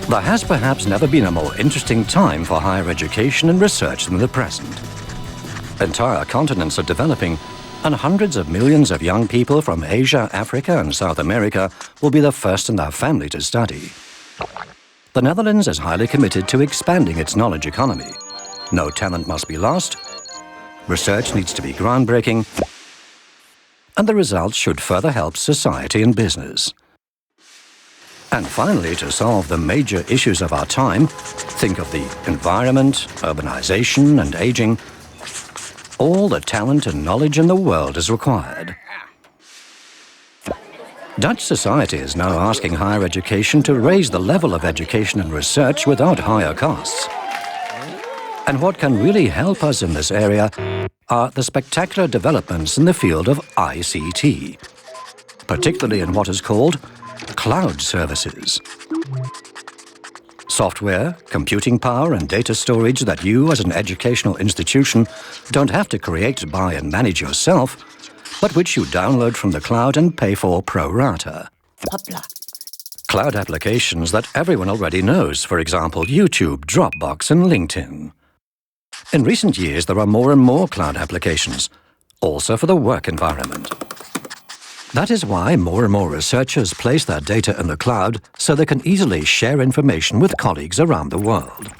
There has perhaps never been a more interesting time for higher education and research than the present. Entire continents are developing, and hundreds of millions of young people from Asia, Africa, and South America will be the first in their family to study. The Netherlands is highly committed to expanding its knowledge economy. No talent must be lost, research needs to be groundbreaking, and the results should further help society and business. And finally, to solve the major issues of our time, think of the environment, urbanization, and aging. All the talent and knowledge in the world is required. Dutch society is now asking higher education to raise the level of education and research without higher costs. And what can really help us in this area are the spectacular developments in the field of ICT, particularly in what is called cloud services. Software, computing power, and data storage that you, as an educational institution, don't have to create, buy, and manage yourself, but which you download from the cloud and pay for pro rata. Cloud applications that everyone already knows, for example, YouTube, Dropbox, and LinkedIn. In recent years, there are more and more cloud applications, also for the work environment. That is why more and more researchers place their data in the cloud so they can easily share information with colleagues around the world.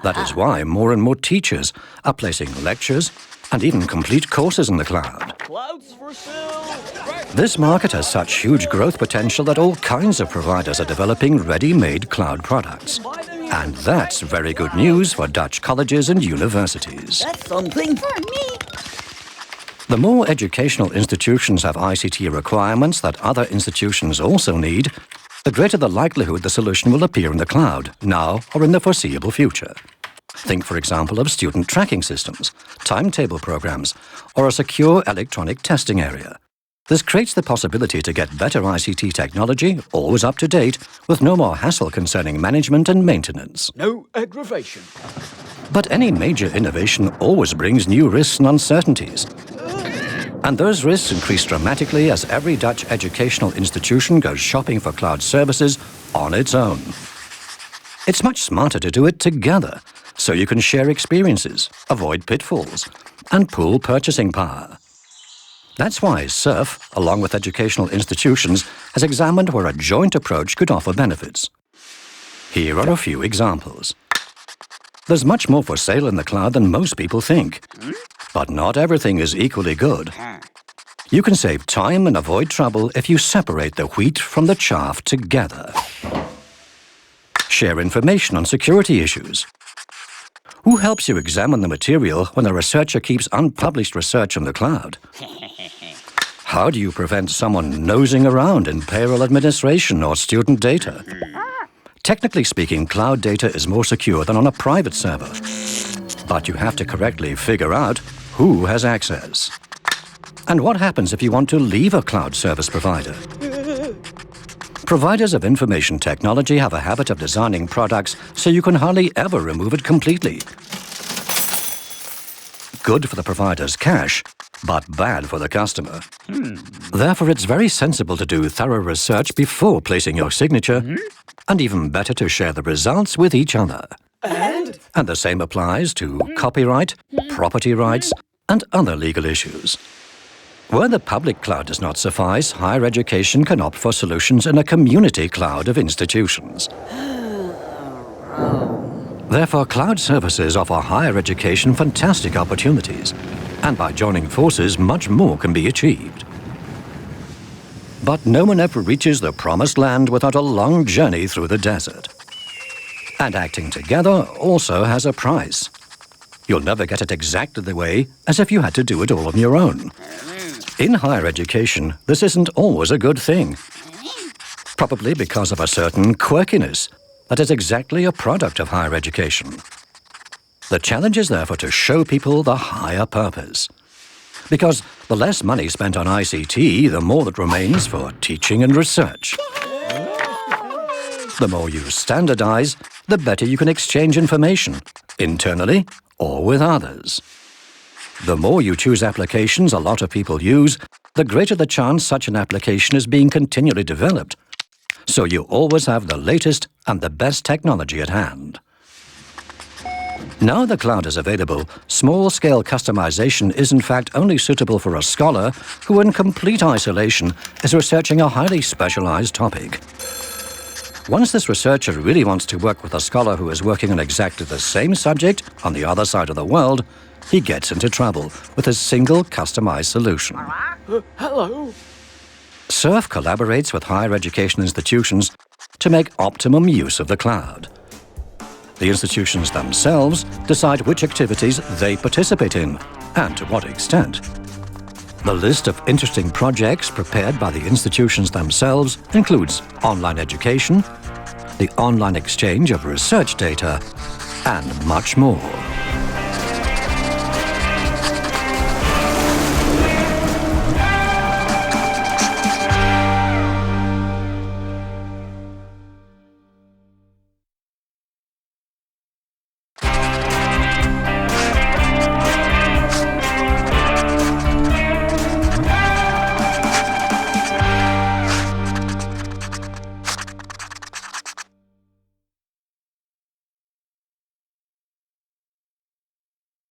That is why more and more teachers are placing lectures and even complete courses in the cloud. This market has such huge growth potential that all kinds of providers are developing ready-made cloud products. And that's very good news for Dutch colleges and universities. That's something for me. The more educational institutions have ICT requirements that other institutions also need, the greater the likelihood the solution will appear in the cloud, now or in the foreseeable future. Think, for example, of student tracking systems, timetable programs, or a secure electronic testing area. This creates the possibility to get better ICT technology, always up to date, with no more hassle concerning management and maintenance. No aggravation. But any major innovation always brings new risks and uncertainties. And those risks increase dramatically as every Dutch educational institution goes shopping for cloud services on its own. It's much smarter to do it together, so you can share experiences, avoid pitfalls, and pool purchasing power. That's why SURF, along with educational institutions, has examined where a joint approach could offer benefits. Here are a few examples. There's much more for sale in the cloud than most people think. But not everything is equally good. You can save time and avoid trouble if you separate the wheat from the chaff together. Share information on security issues. Who helps you examine the material when a researcher keeps unpublished research in the cloud? How do you prevent someone nosing around in payroll administration or student data? Technically speaking, cloud data is more secure than on a private server. But you have to correctly figure out who has access. And what happens if you want to leave a cloud service provider? Providers of information technology have a habit of designing products so you can hardly ever remove it completely. Good for the provider's cash, but bad for the customer. Therefore, it's very sensible to do thorough research before placing your signature, and even better to share the results with each other. And the same applies to copyright, property rights, and other legal issues. Where the public cloud does not suffice, higher education can opt for solutions in a community cloud of institutions. Therefore, cloud services offer higher education fantastic opportunities, and by joining forces, much more can be achieved. But no one ever reaches the promised land without a long journey through the desert. And acting together also has a price. You'll never get it exactly the way as if you had to do it all on your own. In higher education, this isn't always a good thing. Probably because of a certain quirkiness that is exactly a product of higher education. The challenge is therefore to show people the higher purpose. Because the less money spent on ICT, the more that remains for teaching and research. The more you standardize, the better you can exchange information, internally or with others. The more you choose applications a lot of people use, the greater the chance such an application is being continually developed. so you always have the latest and the best technology at hand. Now the cloud is available, small-scale customization is in fact only suitable for a scholar who in complete isolation is researching a highly specialized topic. Once this researcher really wants to work with a scholar who is working on exactly the same subject on the other side of the world, he gets into trouble with a single customized solution. Hello. SURF collaborates with higher education institutions to make optimum use of the cloud. The institutions themselves decide which activities they participate in and to what extent. The list of interesting projects prepared by the institutions themselves includes online education, the online exchange of research data, and much more.